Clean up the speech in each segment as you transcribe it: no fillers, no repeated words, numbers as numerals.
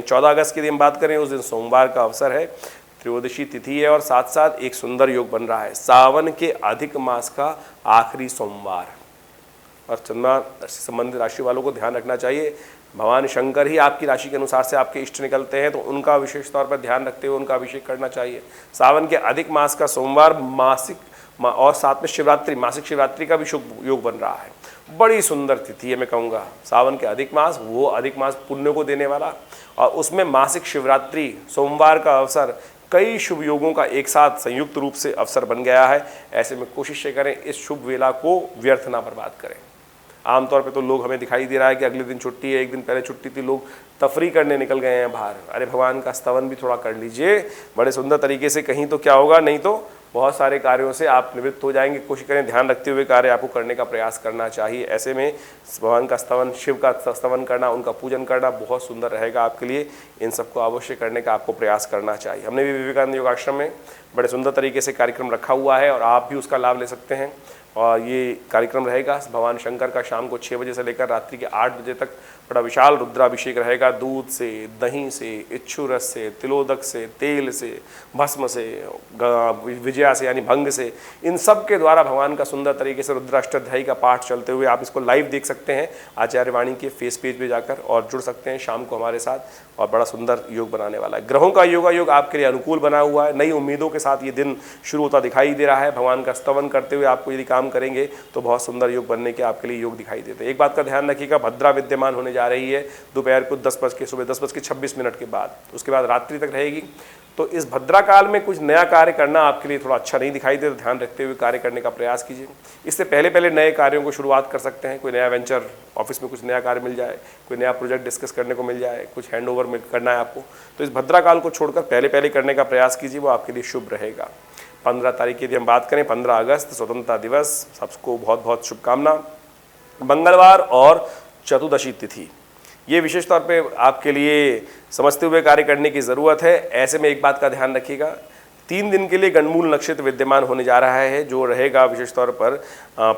14 अगस्त की यदि हम बात करें, उस दिन सोमवार का अवसर है, त्रयोदशी तिथि है और साथ साथ एक सुंदर योग बन रहा है, सावन के अधिक मास का आखिरी सोमवार। और चंद्रमा से संबंधित राशि वालों को ध्यान रखना चाहिए, भगवान शंकर ही आपकी राशि के अनुसार से आपके इष्ट निकलते हैं, तो उनका विशेष तौर पर ध्यान रखते हुए उनका अभिषेक करना चाहिए। सावन के अधिक मास का सोमवार मासिक और साथ में शिवरात्रि, मासिक शिवरात्रि का भी शुभ योग बन रहा है। बड़ी सुंदर तिथि है, मैं कहूँगा सावन के अधिक मास, वो अधिक मास पुण्य को देने वाला, और उसमें मासिक शिवरात्रि सोमवार का अवसर, कई शुभ योगों का एक साथ संयुक्त रूप से अवसर बन गया है। ऐसे में कोशिश करें इस शुभ वेला को व्यर्थ ना बर्बाद करें। आमतौर पे तो लोग, हमें दिखाई दे रहा है कि अगले दिन छुट्टी है, एक दिन पहले छुट्टी थी, लोग तफरी करने निकल गए हैं बाहर। अरे भगवान का स्तवन भी थोड़ा कर लीजिए बड़े सुंदर तरीके से, कहीं तो क्या होगा, नहीं तो बहुत सारे कार्यों से आप निवृत्त हो जाएंगे। कोशिश करें ध्यान रखते हुए कार्य आपको करने का प्रयास करना चाहिए। ऐसे में भगवान का स्तवन, शिव का स्तवन करना, उनका पूजन करना बहुत सुंदर रहेगा आपके लिए। इन सबको अवश्य करने का आपको प्रयास करना चाहिए। हमने भी विवेकानंद योगाश्रम में बड़े सुंदर तरीके से कार्यक्रम रखा हुआ है और आप भी उसका लाभ ले सकते हैं। और ये कार्यक्रम रहेगा भगवान शंकर का शाम को 6 बजे से लेकर रात्रि के 8 बजे तक बड़ा विशाल रुद्राभिषेक रहेगा। दूध से, दही से, इच्छू रस से, तिलोदक से, तेल से, भस्म से, विजया से यानी भंग से, इन सब के द्वारा भगवान का सुंदर तरीके से रुद्राष्टाध्यायी का पाठ चलते हुए आप इसको लाइव देख सकते हैं आचार्य वाणी के फेस पेज पे जाकर, और जुड़ सकते हैं शाम को हमारे साथ। और बड़ा सुंदर योग बनाने वाला है। ग्रहों का योग आपके लिए अनुकूल बना हुआ है। नई उम्मीदों के साथ ये दिन शुरू होता दिखाई दे रहा है। भगवान का स्तवन करते हुए आपको यदि काम करेंगे तो बहुत सुंदर योग बनने के आपके लिए योग दिखाई देते हैं। एक बात का ध्यान रखिएगा, भद्रा विद्यमान होने जा रही है दोपहर को सुबह 10:26 के बाद, उसके बाद रात्रि तक रहेगी। तो इस भद्रा काल में कुछ नया कार्य करना आपके लिए थोड़ा अच्छा नहीं दिखाई दे, तो ध्यान रखते हुए कार्य करने का प्रयास कीजिए। इससे पहले नए कार्यों को शुरुआत कर सकते हैं। कोई नया वेंचर, ऑफिस में कुछ नया कार्य मिल जाए, कोई नया प्रोजेक्ट डिस्कस करने को मिल जाए, कुछ हैंडओवर में करना है आपको, तो इस भद्रा काल को छोड़कर पहले करने का प्रयास कीजिए, वो आपके लिए शुभ रहेगा। 15 तारीख की यदि हम बात करें, 15 अगस्त स्वतंत्रता दिवस, सबको बहुत बहुत शुभकामना। मंगलवार और चतुर्दशी तिथि, ये विशेष तौर पे आपके लिए समझते हुए कार्य करने की ज़रूरत है। ऐसे में एक बात का ध्यान रखिएगा, 3 दिन के लिए गणमूल नक्षत्र विद्यमान होने जा रहा है, जो रहेगा विशेष तौर पर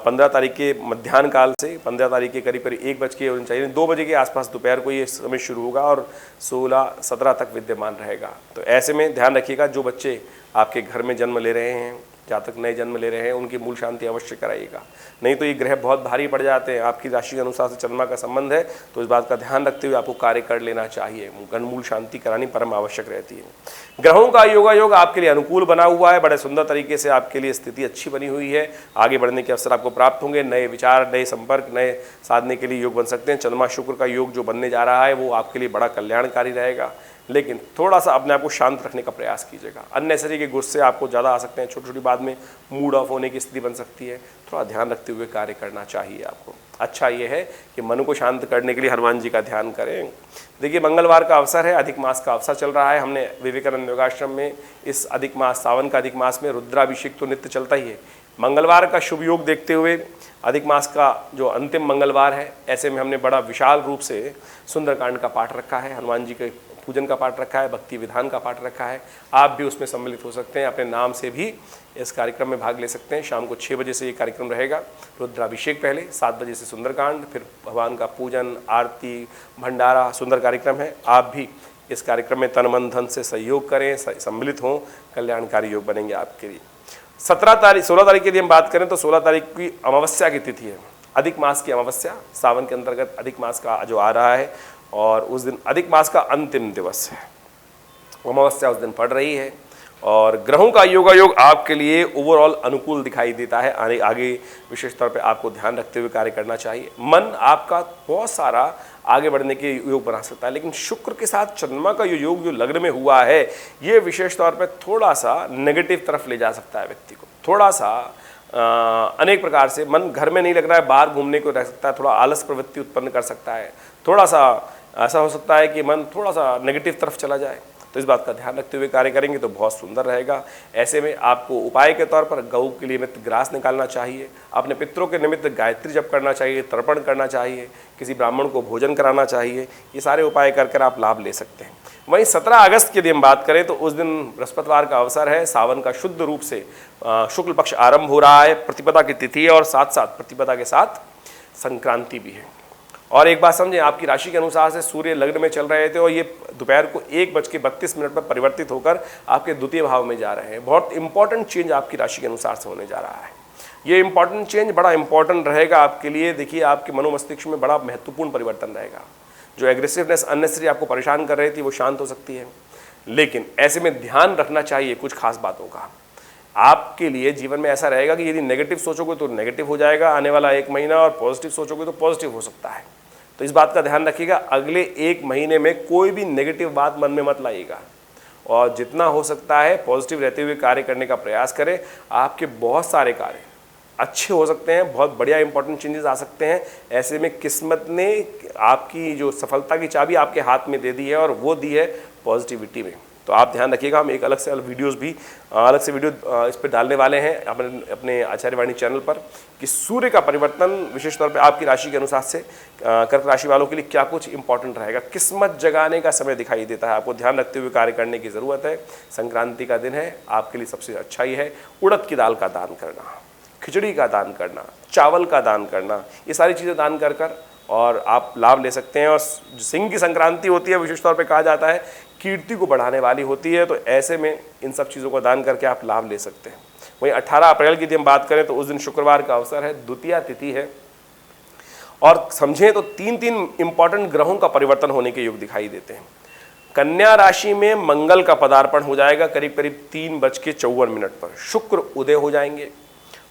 15 तारीख के मध्याह्न काल से 15 तारीख के करीब 1:49 2 बजे के आसपास दोपहर को ये समय शुरू होगा और 16-17 तक विद्यमान रहेगा। तो ऐसे में ध्यान रखिएगा, जो बच्चे आपके घर में जन्म ले रहे हैं, जातक नए जन्म ले रहे हैं, उनकी मूल शांति अवश्य कराइएगा, नहीं तो ये ग्रह बहुत भारी पड़ जाते हैं। आपकी राशि के अनुसार से चंद्रमा का संबंध है, तो इस बात का ध्यान रखते हुए आपको कार्य कर लेना चाहिए। गणमूल शांति करानी परम आवश्यक रहती है। ग्रहों का योग आपके लिए अनुकूल बना हुआ है, बड़े सुंदर तरीके से आपके लिए स्थिति अच्छी बनी हुई है। आगे बढ़ने के अवसर आपको प्राप्त होंगे, नए विचार, नए संपर्क, नए साधने के लिए योग बन सकते हैं। चंद्रमा शुक्र का योग जो बनने जा रहा है वो आपके लिए बड़ा कल्याणकारी रहेगा, लेकिन थोड़ा सा अपने आप को शांत रखने का प्रयास कीजिएगा। अननेसेसरी के गुस्से आपको ज़्यादा आ सकते हैं, छोटी छोटी बात में मूड ऑफ होने की स्थिति बन सकती है, थोड़ा ध्यान रखते हुए कार्य करना चाहिए आपको। अच्छा ये है कि मन को शांत करने के लिए हनुमान जी का ध्यान करें। देखिए, मंगलवार का अवसर है, अधिक मास का अवसर चल रहा है। हमने विवेकानंद योगाश्रम में इस अधिक मास, सावन का अधिक मास में रुद्राभिषेक तो नित्य चलता ही है। मंगलवार का शुभ योग देखते हुए अधिक मास का जो अंतिम मंगलवार है, ऐसे में हमने बड़ा विशाल रूप से सुंदरकांड का पाठ रखा है, हनुमान जी के पूजन का पाठ रखा है, भक्ति विधान का पाठ रखा है। आप भी उसमें सम्मिलित हो सकते हैं, अपने नाम से भी इस कार्यक्रम में भाग ले सकते हैं। शाम को 6 बजे से ये कार्यक्रम रहेगा। रुद्राभिषेक पहले, 7 बजे से सुंदरकांड, फिर भगवान का पूजन, आरती, भंडारा, सुंदर कार्यक्रम है। आप भी इस कार्यक्रम में तन मन धन से सहयोग करें, सम्मिलित हों, कल्याणकारी योग बनेंगे आपके लिए। 16 तारीख की यदि हम बात करें तो 16 तारीख की अमावस्या की तिथि है, अधिक मास की अमावस्या, सावन के अंतर्गत अधिक मास का जो आ रहा है, और उस दिन अधिक मास का अंतिम दिवस है, अमावस्या उस दिन पड़ रही है। और ग्रहों का योग आपके लिए ओवरऑल अनुकूल दिखाई देता है। आगे विशेष तौर पे आपको ध्यान रखते हुए कार्य करना चाहिए। मन आपका बहुत सारा आगे बढ़ने के योग बना सकता है, लेकिन शुक्र के साथ चंद्रमा का योग जो लग्न में हुआ है, ये विशेष तौर पे थोड़ा सा नेगेटिव तरफ ले जा सकता है व्यक्ति को। थोड़ा सा अनेक प्रकार से मन घर में नहीं लग रहा है, बाहर घूमने को रह सकता है, थोड़ा आलस प्रवृत्ति उत्पन्न कर सकता है, थोड़ा सा ऐसा हो सकता है कि मन थोड़ा सा नेगेटिव तरफ चला जाए। तो इस बात का ध्यान रखते हुए कार्य करेंगे तो बहुत सुंदर रहेगा। ऐसे में आपको उपाय के तौर पर गऊ के लिए निमित्त ग्रास निकालना चाहिए, अपने पितरों के निमित्त गायत्री जप करना चाहिए, तर्पण करना चाहिए, किसी ब्राह्मण को भोजन कराना चाहिए। ये सारे उपाय कर आप लाभ ले सकते हैं। वहीं 17 अगस्त की यदि हम बात करें तो उस दिन बृहस्पतिवार का अवसर है, सावन का शुद्ध रूप से शुक्ल पक्ष आरंभ हो रहा है, प्रतिपदा की तिथि है और साथ साथ प्रतिपदा के साथ संक्रांति भी है। और एक बात समझें, आपकी राशि के अनुसार से सूर्य लग्न में चल रहे थे और ये दोपहर को 1:32 पर परिवर्तित होकर आपके द्वितीय भाव में जा रहे हैं। बहुत इंपॉर्टेंट चेंज आपकी राशि के अनुसार से होने जा रहा है। ये इंपॉर्टेंट चेंज बड़ा इंपॉर्टेंट रहेगा आपके लिए। देखिए, आपके मनोमस्तिष्क में बड़ा महत्वपूर्ण परिवर्तन रहेगा। जो एग्रेसिवनेस अननेसेसरी आपको परेशान कर रही थी वो शांत हो सकती है। लेकिन ऐसे में ध्यान रखना चाहिए कुछ खास बातों का। आपके लिए जीवन में ऐसा रहेगा कि यदि नेगेटिव सोचोगे तो नेगेटिव हो जाएगा आने वाला 1 महीना, और पॉजिटिव सोचोगे तो पॉजिटिव हो सकता है। तो इस बात का ध्यान रखिएगा, अगले 1 महीने में कोई भी नेगेटिव बात मन में मत लाइएगा और जितना हो सकता है पॉजिटिव रहते हुए कार्य करने का प्रयास करें। आपके बहुत सारे कार्य अच्छे हो सकते हैं, बहुत बढ़िया इंपॉर्टेंट चेंजेस आ सकते हैं। ऐसे में किस्मत ने आपकी जो सफलता की चाबी आपके हाथ में दे दी है और वो दी है पॉजिटिविटी में। तो आप ध्यान रखिएगा, हम एक अलग से वीडियो इस पर डालने वाले हैं अपने आचार्यवाणी चैनल पर कि सूर्य का परिवर्तन विशेष तौर पे आपकी राशि के अनुसार से कर्क राशि वालों के लिए क्या कुछ इंपॉर्टेंट रहेगा। किस्मत जगाने का समय दिखाई देता है, आपको ध्यान रखते हुए कार्य करने की ज़रूरत है। संक्रांति का दिन है, आपके लिए सबसे अच्छा ही है उड़द की दाल का दान करना, खिचड़ी का दान करना, चावल का दान करना, ये सारी चीज़ें दान कर और आप लाभ ले सकते हैं। और सिंह की संक्रांति होती है, विशेष तौर पे कहा जाता है कीर्ति को बढ़ाने वाली होती है। तो ऐसे में इन सब चीज़ों को दान करके आप लाभ ले सकते हैं। वहीं 18 अप्रैल की यदि हम बात करें तो उस दिन शुक्रवार का अवसर है, द्वितीया तिथि है और समझें तो 3 इंपॉर्टेंट ग्रहों का परिवर्तन होने के योग दिखाई देते हैं। कन्या राशि में मंगल का पदार्पण हो जाएगा करीब 3:54 पर, शुक्र उदय हो जाएंगे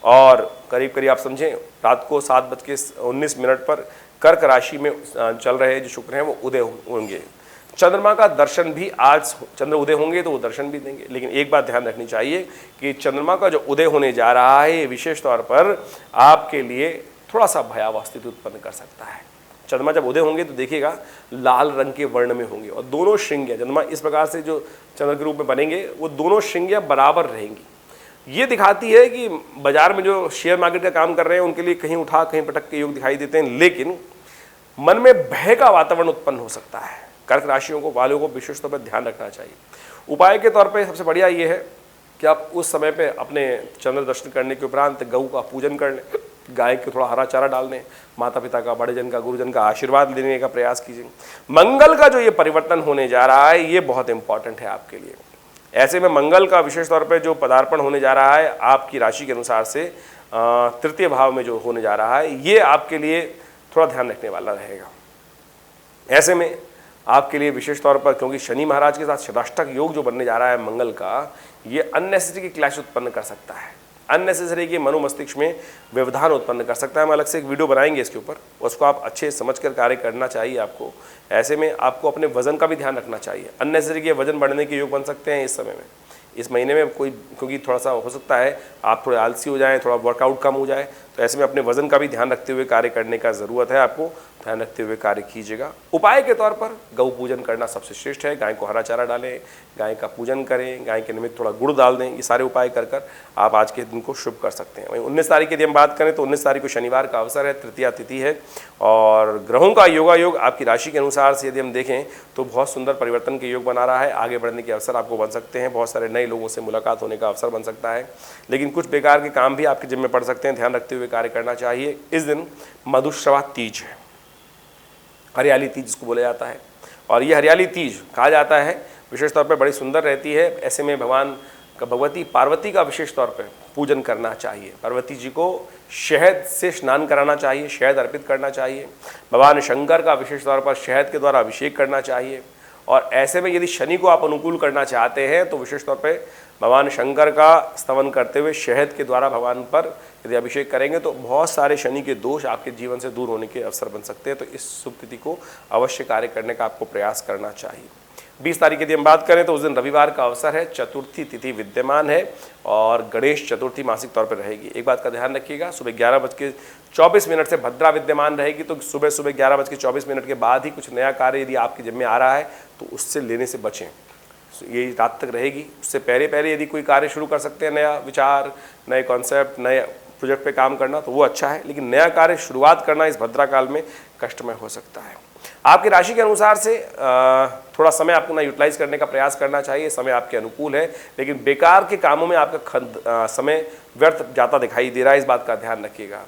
और करीब आप समझें रात को 7:19 पर कर्क राशि में चल रहे जो शुक्र हैं वो उदय होंगे। चंद्रमा का दर्शन भी आज चंद्र उदय होंगे तो वो दर्शन भी देंगे। लेकिन एक बात ध्यान रखनी चाहिए कि चंद्रमा का जो उदय होने जा रहा है विशेष तौर पर आपके लिए थोड़ा सा भयावह स्थिति उत्पन्न कर सकता है। चंद्रमा जब उदय होंगे तो देखिएगा लाल रंग के वर्ण में होंगे और दोनों श्रृंगियाँ चंद्रमा इस प्रकार से जो चंद्र के रूप में बनेंगे वो दोनों श्रृंगियाँ बराबर रहेंगी। ये दिखाती है कि बाजार में जो शेयर मार्केट का काम कर रहे हैं उनके लिए कहीं उठा कहीं पटक के योग दिखाई देते हैं, लेकिन मन में भय का वातावरण उत्पन्न हो सकता है। कर्क राशियों को वालों को विशेष तौर पर ध्यान रखना चाहिए। उपाय के तौर पे सबसे बढ़िया ये है कि आप उस समय पे अपने चंद्र दर्शन करने के उपरांत गऊ का पूजन कर लें, गाय को थोड़ा हरा चारा डाल दें, माता पिता का, बड़े जन का, गुरुजन का आशीर्वाद लेने का प्रयास कीजिए। मंगल का जो ये परिवर्तन होने जा रहा है ये बहुत इंपॉर्टेंट है आपके लिए। ऐसे में मंगल का विशेष तौर पे जो पदार्पण होने जा रहा है आपकी राशि के अनुसार से तृतीय भाव में जो होने जा रहा है ये आपके लिए थोड़ा ध्यान रखने वाला रहेगा। ऐसे में आपके लिए विशेष तौर पर क्योंकि शनि महाराज के साथ षष्ठाष्टक योग जो बनने जा रहा है मंगल का, ये अननेसेसरी की क्लैश उत्पन्न कर सकता है, अननेसेसरी के मनोमस्तिष्क में व्यवधान उत्पन्न कर सकता है। हम अलग से एक वीडियो बनाएंगे इसके ऊपर, उसको आप अच्छे समझकर कार्य करना चाहिए आपको। ऐसे में आपको अपने वजन का भी ध्यान रखना चाहिए। अननेसेसरी के वजन बढ़ने के योग बन सकते हैं इस समय में, इस महीने में कोई, क्योंकि थोड़ा सा हो सकता है आप थोड़े आलसी हो जाएं, थोड़ा वर्कआउट कम हो जाए। तो ऐसे में अपने वजन का भी ध्यान रखते हुए कार्य करने का ज़रूरत है, आपको ध्यान रखते हुए कार्य कीजिएगा। उपाय के तौर पर गौ पूजन करना सबसे श्रेष्ठ है। गाय को हरा चारा डालें, गाय का पूजन करें, गाय के निमित्त थोड़ा गुड़ डाल दें। ये सारे उपाय कर आप आज के दिन को शुभ कर सकते हैं। वहीं 19 तारीख की यदि हम बात करें तो 19 तारीख को शनिवार का अवसर है, तृतीया तिथि है और ग्रहों का योगायोग आपकी राशि के अनुसार से यदि हम देखें तो बहुत सुंदर परिवर्तन के योग बना रहा है। आगे बढ़ने के अवसर आपको बन सकते हैं, बहुत सारे नए लोगों से मुलाकात होने का अवसर बन सकता है, लेकिन कुछ बेकार के काम भी आपके जिम्मे पड़ सकते हैं, ध्यान रखते हुए कार्य करना चाहिए। इस दिन मधुश्रवा तीज है, हरियाली तीज जिसको बोला जाता है, और ये हरियाली तीज कहा जाता है विशेष तौर पर बड़ी सुंदर रहती है। ऐसे में भगवती पार्वती का विशेष तौर पर पूजन करना चाहिए। पार्वती जी को शहद से स्नान कराना चाहिए, शहद अर्पित करना चाहिए। भगवान शंकर का विशेष तौर पर शहद के द्वारा अभिषेक करना चाहिए। और ऐसे में यदि शनि को आप अनुकूल करना चाहते हैं तो विशेष तौर पर भगवान शंकर का स्तवन करते हुए शहद के द्वारा भगवान पर यदि अभिषेक करेंगे तो बहुत सारे शनि के दोष आपके जीवन से दूर होने के अवसर बन सकते हैं। तो इस शुभ तिथि को अवश्य कार्य करने का आपको प्रयास करना चाहिए। 20 तारीख की हम बात करें तो उस दिन रविवार का अवसर है, चतुर्थी तिथि विद्यमान है और गणेश चतुर्थी मासिक तौर पर रहेगी। एक बात का ध्यान रखिएगा, सुबह 11:24 से भद्रा विद्यमान रहेगी। तो सुबह 11:24 के बाद ही कुछ नया कार्य यदि आपके जिम्मे आ रहा है तो उससे लेने से बचें, ये रात तक रहेगी। उससे पहले यदि कोई कार्य शुरू कर सकते हैं, नया विचार, नए कॉन्सेप्ट, नए प्रोजेक्ट पे काम करना, तो वो अच्छा है, लेकिन नया कार्य शुरुआत करना इस भद्रा काल में कष्टमय हो सकता है। आपकी राशि के अनुसार से थोड़ा समय आपको ना यूटिलाइज करने का प्रयास करना चाहिए। समय आपके अनुकूल है, लेकिन बेकार के कामों में आपका समय व्यर्थ जाता दिखाई दे रहा है, इस बात का ध्यान रखिएगा।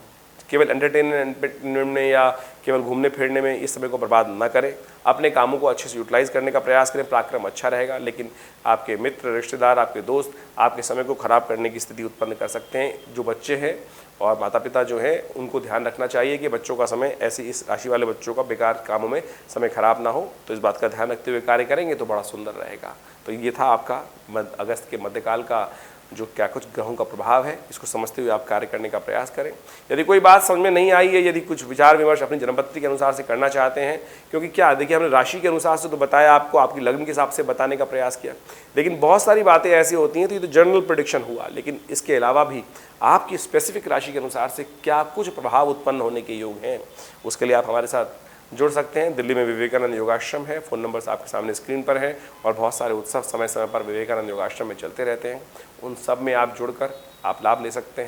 केवल एंटरटेनमेंट में या केवल घूमने फिरने में इस समय को बर्बाद न करें। अपने कामों को अच्छे से यूटिलाइज करने का प्रयास करें, पराक्रम अच्छा रहेगा। लेकिन आपके मित्र, रिश्तेदार, आपके दोस्त आपके समय को खराब करने की स्थिति उत्पन्न कर सकते हैं। जो बच्चे हैं और माता पिता जो हैं उनको ध्यान रखना चाहिए कि बच्चों का समय, ऐसे इस राशि वाले बच्चों का बेकार कामों में समय खराब ना हो। तो इस बात का ध्यान रखते हुए कार्य करेंगे तो बड़ा सुंदर रहेगा। तो ये था आपका अगस्त के मध्यकाल का जो क्या कुछ ग्रहों का प्रभाव है, इसको समझते हुए आप कार्य करने का प्रयास करें। यदि कोई बात समझ में नहीं आई है, यदि कुछ विचार विमर्श अपनी जन्मपत्री के अनुसार से करना चाहते हैं, क्योंकि क्या देखिए हमने राशि के अनुसार से तो बताया आपको, आपकी लग्न के हिसाब से बताने का प्रयास किया, लेकिन बहुत सारी बातें ऐसी होती हैं। तो ये तो जनरल प्रेडिक्शन हुआ, लेकिन इसके अलावा भी आपकी स्पेसिफिक राशि के अनुसार से क्या कुछ प्रभाव उत्पन्न होने के योग हैं, उसके लिए आप हमारे साथ जुड़ सकते हैं। दिल्ली में विवेकानंद योगाश्रम है, फ़ोन नंबर्स आपके सामने स्क्रीन पर हैं, और बहुत सारे उत्सव समय समय पर विवेकानंद योगाश्रम में चलते रहते हैं। उन सब में आप जुड़कर आप लाभ ले सकते हैं।